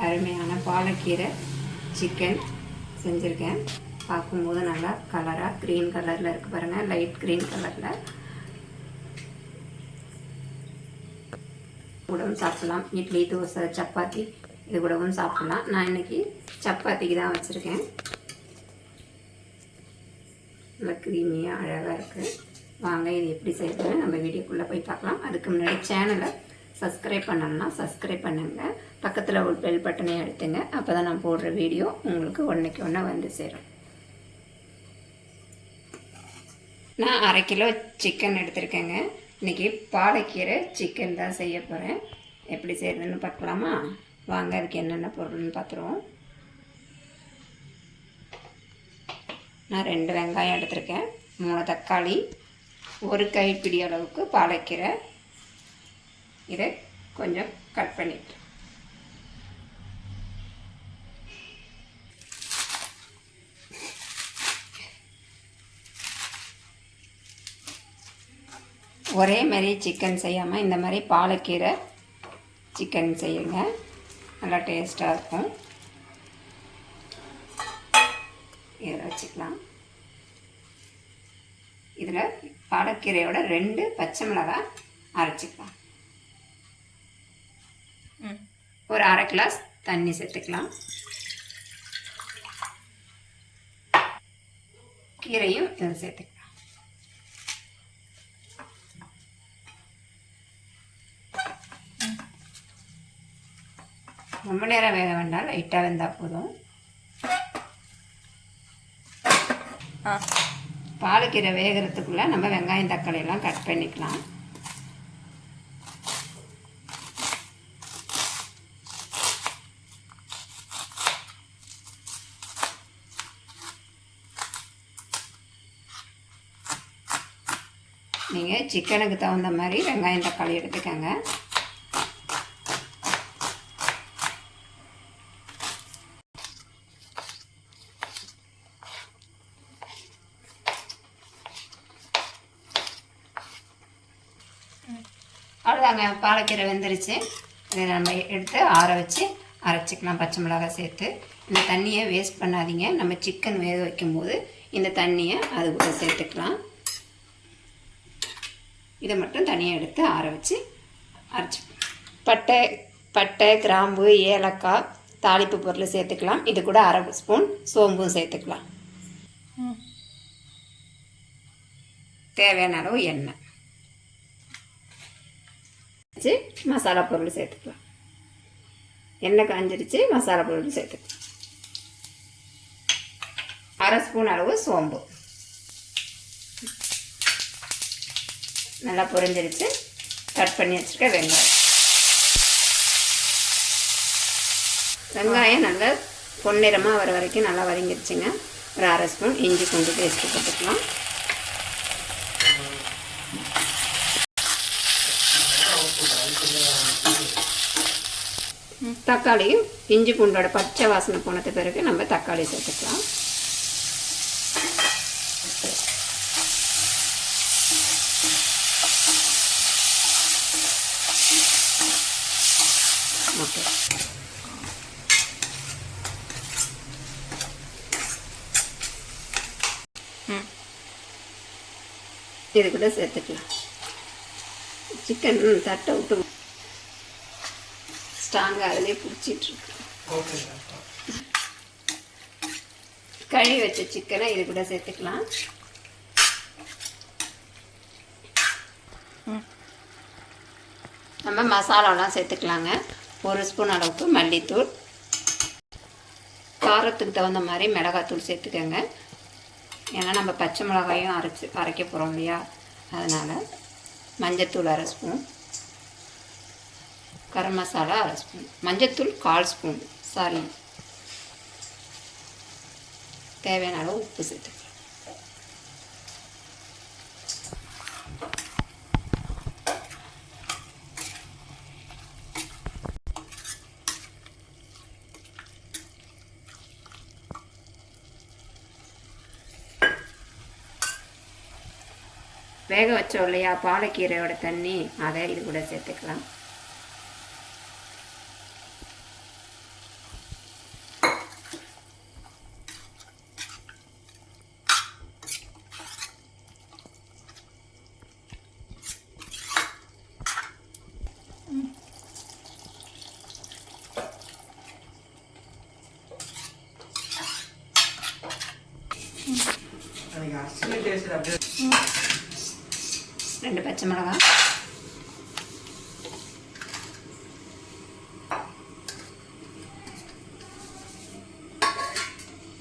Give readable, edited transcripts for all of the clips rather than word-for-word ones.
அருமையான பாலக்கீரை சிக்கன் செஞ்சுருக்கேன். பார்க்கும்போது நல்லா கலராக க்ரீன் கலரில் இருக்குது பாருங்கள், லைட் க்ரீன் கலரில். கூடவும் சாப்பிட்லாம், இட்லி தோசை சப்பாத்தி இது கூடவும் சாப்பிட்லாம். நான் இன்றைக்கி சப்பாத்திக்கு தான் வச்சுருக்கேன். நல்லா க்ரீமியாக அழகாக இருக்குது. வாங்க இது எப்படி செய்யறதுன்னு நம்ம வீடியோக்குள்ளே போய் பார்க்கலாம். அதுக்கு முன்னாடி சேனலை சப்ஸ்கிரைப் பண்ணணும்னா சப்ஸ்கிரைப் பண்ணுங்கள், பக்கத்தில் ஒரு பெல் பட்டனை அழுத்துங்க. அப்போ தான் நான் போடுற வீடியோ உங்களுக்கு ஒன்றைக்கு ஒன்று வந்து சேரும். நான் 1/2 கிலோ சிக்கன் எடுத்திருக்கேங்க. இன்றைக்கி பாலக்கீரை சிக்கன் தான் செய்ய போகிறேன். எப்படி செய்கிறதுன்னு பார்க்கலாமா? வாங்க அதுக்கு என்னென்ன பொருள்னு பார்த்துருவோம். நான் 2 வெங்காயம் எடுத்திருக்கேன், 3 தக்காளி, 1 கைப்பிடி அளவுக்கு பாலக்கீரை. இதை கொஞ்சம் கட் பண்ணிட்டு ஒரே மாதிரி சிக்கன் செய்யாமல் இந்த மாதிரி பாலக்கீரை சிக்கன் செய்யுங்க, நல்லா டேஸ்ட்டாக இருக்கும். இதை வச்சுக்கலாம். இதில் பாலக்கீரையோட 2 பச்சை மிளகாய் அரைச்சிக்கலாம். ஒரு 1/2 கிளாஸ் தண்ணி சேர்த்துக்கலாம். கீரையும் இதில் சேர்த்துக்கலாம். ரொம்ப நேரம் வேக வேண்டாம், லைட்டாக வெந்தால் போதும். பாலக்கீரை வேகிறதுக்குள்ளே நம்ம வெங்காயம் தக்காளி எல்லாம் கட் பண்ணிக்கலாம். நீங்கள் சிக்கனுக்கு தகுந்த மாதிரி வெங்காயம் தக்காளி எடுத்துக்கோங்க. அவ்வளோதாங்க, பாலக்கீரை வெந்துருச்சு. இதை நம்ம எடுத்து ஆற வச்சு அரைச்சிக்கலாம், பச்சை மிளகாய் சேர்த்து. இந்த தண்ணியை வேஸ்ட் பண்ணாதீங்க. நம்ம சிக்கன் வேக வைக்கும்போது இந்த தண்ணியை அது கூட சேர்த்துக்கலாம். இதை மட்டும் தனியாக எடுத்து ஆற வச்சு அரைச்சிக்கலாம். பட்டை கிராம்பு ஏலக்காய் தாளிப்பு பொருள் சேர்த்துக்கலாம். இது கூட 1/2 ஸ்பூன் சோம்பும் சேர்த்துக்கலாம். தேவையான அளவு எண்ணெய் வச்சு மசாலா பொருள் சேர்த்துக்கலாம். எண்ணெய் காஞ்சிருச்சு, மசாலா பொருள் சேர்த்துக்கலாம். 1/2 ஸ்பூன் அளவு சோம்பு. நல்லா பொரிஞ்சிருச்சு. கட் பண்ணி வச்சுருக்க வெங்காயம் நல்லா பொன்னிறமாக வர வரைக்கும் நல்லா வதங்கிடுச்சுங்க. ஒரு 1/2 ஸ்பூன் இஞ்சி பூண்டு பேஸ்ட்டு போட்டுக்கலாம். தக்காளியும் இஞ்சி பூண்டோட பச்சை வாசனை போனது பிறகு நம்ம தக்காளி சேர்த்துக்கலாம். ஓகே, இது கூட சேர்த்துக்கலாம். சிக்கன் தட்டை விட்டு ஸ்ட்ராங்காக அதிலே பிடிச்சிட்ருக்கு. கழுவி வச்ச சிக்கனை இது கூட சேர்த்துக்கலாம். நம்ம மசாலாலாம் சேர்த்துக்கலாங்க. 1 ஸ்பூன் அளவுக்கு மல்லித்தூள், காரத்துக்கு தகுந்த மாதிரி மிளகாத்தூள் சேர்த்துக்கோங்க. ஏன்னா நம்ம பச்சை மிளகாயும் அரைக்க போகிறோம் இல்லையா, அதனால். மஞ்சத்தூள் 1/2 ஸ்பூன், கரம் மசாலா 1/2 ஸ்பூன், மஞ்சத்தூள் 1/4 ஸ்பூன், சாரி. தேவையான அளவு உப்பு சேர்த்துக்கலாம். வேக வச்சோம் இல்லையா பாலக்கீரையோட தண்ணி, அதை இது கூட சேர்த்துக்கலாம். 2 பச்சை மிளகாய்,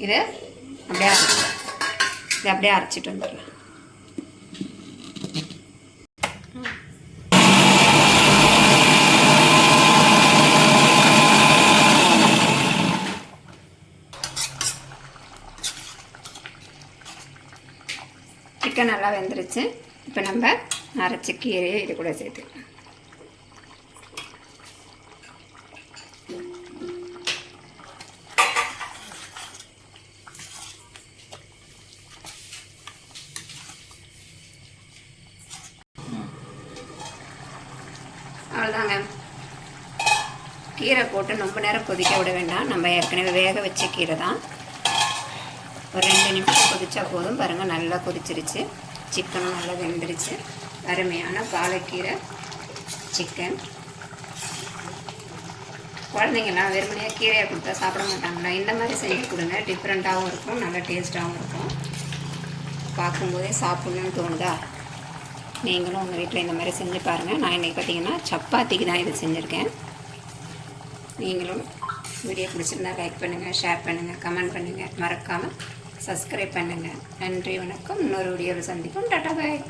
இதை அப்படியே அரைச்சிட்டு வந்துடலாம். சிக்கன் நல்லா வெந்துருச்சு. இப்போ நம்ம அரைச்ச கீரையை இது கூட சேர்த்துக்கலாம். அவ்வளோதாங்க. கீரை போட்டு ரொம்ப நேரம் கொதிக்க விட வேண்டாம். நம்ம ஏற்கனவே வேக வச்ச கீரை தான். ஒரு 2 நிமிஷம் கொதிச்சா போதும். பாருங்கள், நல்லா கொதிச்சிருச்சு. சிக்கனும் நல்லா வெந்துருச்சு. அருமையான பாலக்கீரை சிக்கன். குழந்தைங்கள்லாம் வெறுமனையாக கீரையை கொடுத்தா சாப்பிட மாட்டாங்களா? இந்த மாதிரி செஞ்சு கொடுங்க. டிஃப்ரெண்ட்டாகவும் இருக்கும், நல்லா டேஸ்ட்டாகவும் இருக்கும். பார்க்கும்போதே சாப்பிட்ணுன்னு தோணுதா? நீங்களும் உங்கள் வீட்டில் இந்த மாதிரி செஞ்சு பாருங்கள். நான் இன்றைக்கி பார்த்திங்கன்னா சப்பாத்திக்கு தான் இது செஞ்சுருக்கேன். நீங்களும் வீடியோ பிடிச்சிருந்தா லைக் பண்ணுங்கள், ஷேர் பண்ணுங்கள், கமெண்ட் பண்ணுங்கள், மறக்காமல் சப்ஸ்கிரைப் பண்ணுங்கள். நன்றி, வணக்கம். இன்னொரு வீடியோவில் சந்திப்போம். டாடா பாய்.